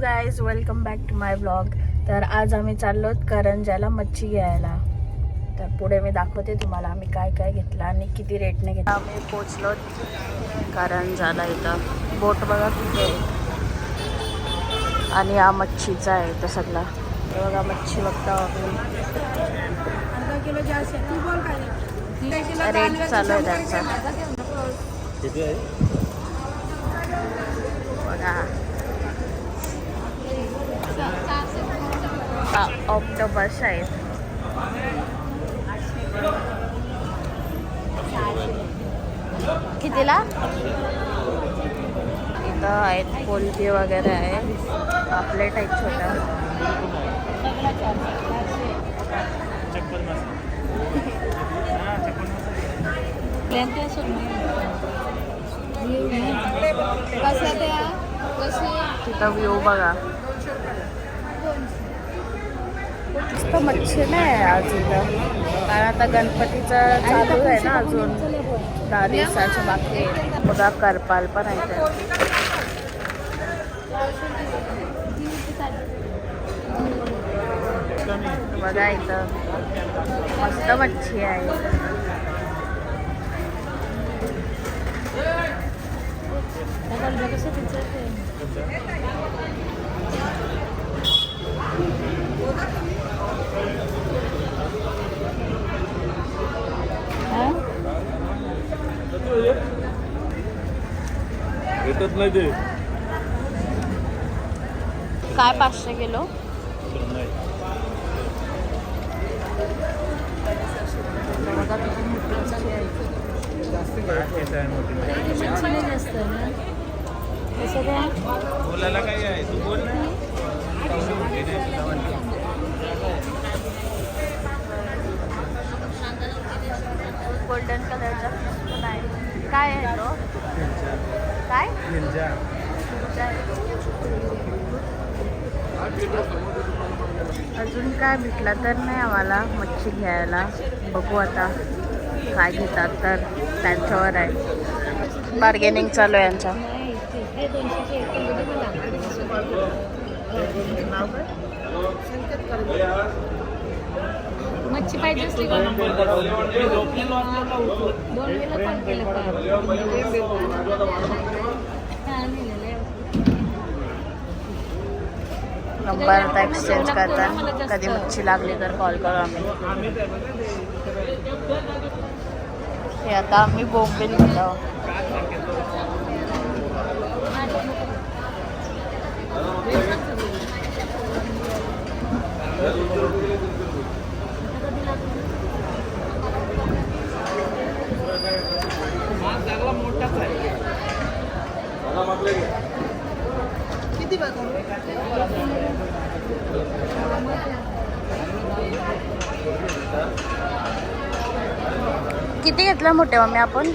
Guys, welcome back to my blog. तर आज आम्ही चाललो करंजाला मच्छी घ्यायला. तर पुढे मी दाखवते तुम्हाला आम्ही काय काय घेतलं आणि किती रेटने घेतलं. आम्ही पोचलो करंजाला. इथं बोट बघा किती आहे आणि हा मच्छीचा आहे इथं सगळा. बघा मच्छी बघता रेट चालू आहे त्यांचा. बघा ऑक्टोपस आहेत. कितीला? इथं आहेत कोलंबी वगैरे आहे. पापलेट आहेत छोट्या. तिथं व्ह्यू बघा. मस्त मच्छी नाही आहे आज इथं, कारण आता गणपतीचं चालू आहे ना अजून 10 दिवसाच्या बाकी. बघा करपाल पण आहे त्यात. बघा इथं मस्त मच्छी आहे. काय 500 किलो? गोल्डन कलरचा काय आहे तो? काय अजून काय भेटलं तर नाही आम्हाला मच्छी घ्यायला. बघू आता काय घेतात तर त्यांच्यावर आहे. बार्गेनिंग चालू आहे यांचा. मच्छी पाहिजे असली का? 2 वेळा कॉल केला नंबर आता एक्सचेंज करतात. कधी मच्छी लागली तर कॉल करू आम्ही. हे आता आम्ही बोंबील घेतो. किती घेतला मोठे मम्मी आपण?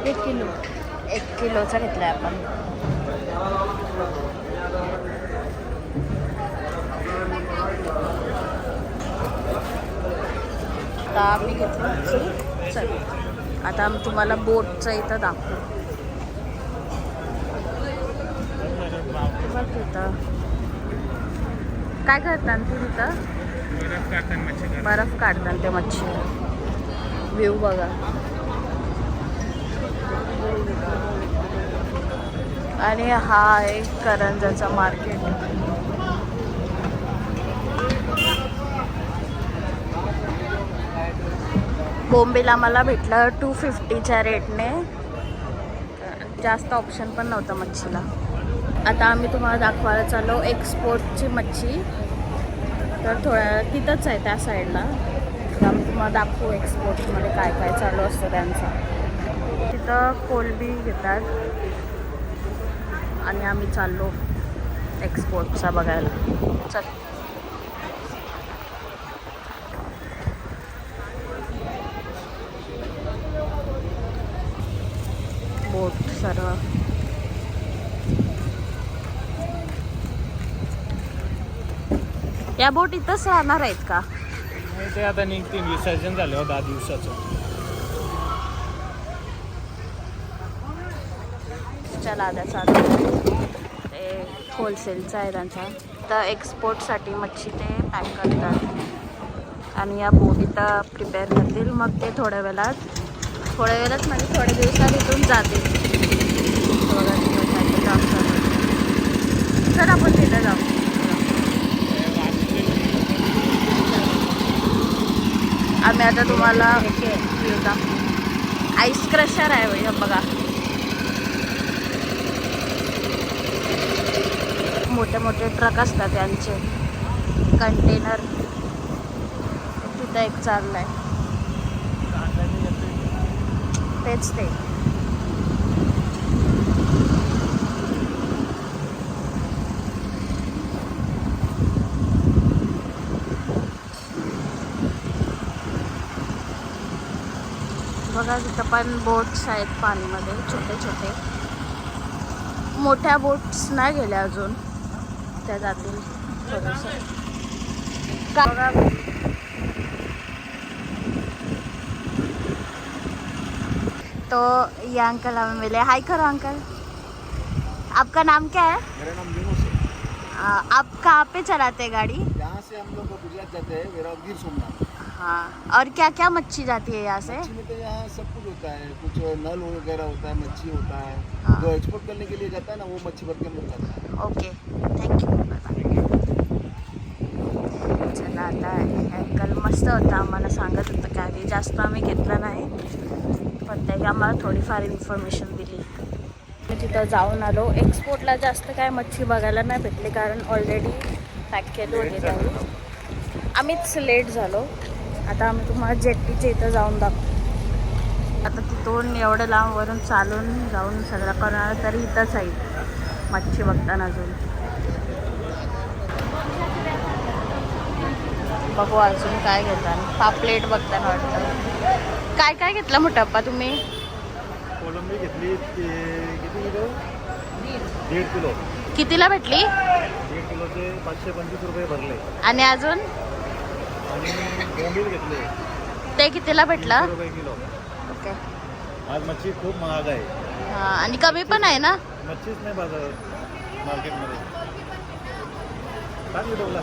1 किलो. 1 किलोचा घेतलाय आपण. आता आम्ही घेतलं. चल आता आम्ही तुम्हाला बोटचं इथं दाखवू. बघ तिथं काय करतात ते तिथं? बर्फ काढतात ते मच्छी. व्ह्यू बघा. आणि हा आहे करंजाचा मार्केट. बोंबील आम्हाला भेटलं 250च्या रेटने. जास्त ऑप्शन पण नव्हतं मच्छीला. आता आम्ही तुम्हाला दाखवायला चाललो एक्सपोर्टची मच्छी. तर थोड्या तिथंच आहे त्या साईडला. तर आम्ही तुम्हाला दाखवू एक्सपोर्टमध्ये काय काय चालू असतं त्यांचं. तिथं कोलंबी घेतात आणि आम्ही चाललो एक्सपोर्टचा बघायला. चल बोट सर्व. या बोट इथंच राहणार आहेत का? ते आता निघतील. विसर्जन झालं 10 दिवसाचं. चला आता चालू. होलसेलचा आहे त्यांचा. तर एक्सपोर्टसाठी मच्छी ते पॅक करतात आणि या बोट इथं प्रिपेअर करतील. मग ते थोड्या वेळात म्हणजे थोड्या दिवसात इथून जातील. बघा तिथं काय काम करतात. चल आपण तिथं जाऊ. आम्ही आता तुम्हाला आईस क्रशर आहे भैया बघा. मोठे मोठे ट्रक असतात त्यांचे कंटेनर. तिथं एक चाललाय तेच ते. बघा तिथं पण बोट्स आहेत पाणीमध्ये छोटे छोटे. मोठ्या बोट्स नाही गेल्या अजून, त्या जातील थोडंसं. बघा तो ये अंकल हमें मिले. हाय करो अंकल. आपका नाम क्या है? मेरा नाम यूनुस है। आप कहाँ पे चलाते हैं गाड़ी? यहाँ से हम लोग गुजरात जाते हैं, मेरा गिर सोमनाथ। हाँ, और क्या क्या मच्छी जाती है यहाँ से? मच्छी में तो यहाँ सब कुछ होता है, कुछ नल वगैरह होता है, मच्छी होता है। हाँ। जो एक्सपोर्ट करने के लिए जाता है ना, वो मच्छी भर के हम लोग जाता है। Okay, thank you. चला आता अंकल मस्त होता, आम्हाला सांगत होतं काही जास्त आम्ही घेतलं नाही, पण ते आम्हाला थोडीफार इन्फॉर्मेशन दिली. मी तिथं जाऊन आलो. एक्सपोर्टला जास्त काय मच्छी बघायला नाही भेटली कारण ऑलरेडी पॅक केलं होते त्यावेळी. आम्हीच लेट झालो. आता आम्ही तुम्हाला जेट्टीच्या इथं जाऊन दाखवू. आता तिथून एवढं लांबवरून चालून जाऊन सगळं करणार तरी इथंच आहे मच्छी बघताना. अजून बघू अजून काय घेतात. पापलेट बघताना वाटतं. काय काय घेतलं मोठा अप्पा तुम्ही? कोलंबी घेतली किती किलो? 1.5 किलो. कितीला भेटली? 1.5 किलोचे 525 रुपये भरले. आणि अजून आणि बोंबील घेतले, ते कितीला भेटला? 300 रुपये किलो. ओके. आज मच्छी खूप महाग आहे. हां, आणि कमी पण आहे ना? मच्छीच नाही बाजारात मार्केटमध्ये. काय बोलला?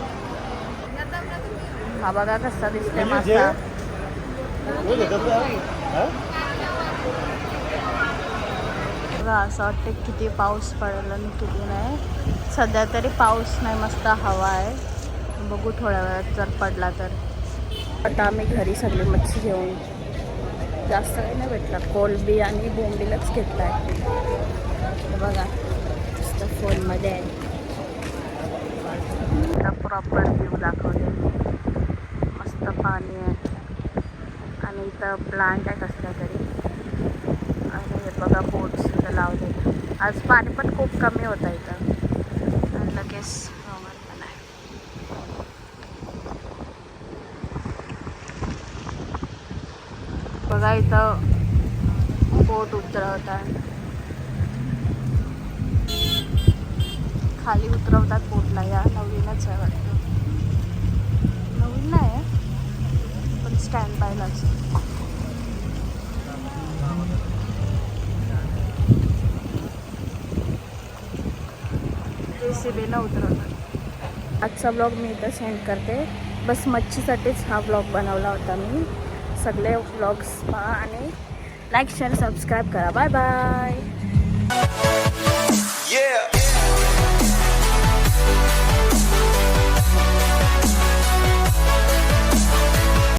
हा बघा कसा दिसतोय मासा. बघा असं वाटतं किती पाऊस पडेल आणि किती नाही. सध्या तरी पाऊस नाही, मस्त हवा आहे. बघू थोड्या वेळात जर पडला तर. आता आम्ही घरी सगळी मच्छी घेऊन, जास्त काही नाही भेटलं. कोलंबी आणि बोंबीलच घेतला आहे. बघा मस्त फोनमध्ये आहे. प्रॉपर व्ह्यू दाखवते. मस्त पाणी आहे आणि इथं प्लांट आहे कसल्या तरी. आणि हे बघा बोट्स इथं लावले. आज पाणी पण खूप कमी होतं इथं आणि लगेच हवामान पण आहे. बघा इथं बोट उतरवतात, खाली उतरवतात बोटला. या नवीनच आहे वाटतं. नवीन नाही आहे पण स्टँड बायलाच. JCB उतरवतात. आजचा ब्लॉग मी इथं सेंड करते. बस मच्छीसाठीच हा ब्लॉग बनवला होता मी. सगळे व्लॉग्स पहा आणि लाईक शेअर सबस्क्राईब करा. Bye bye. Yeah.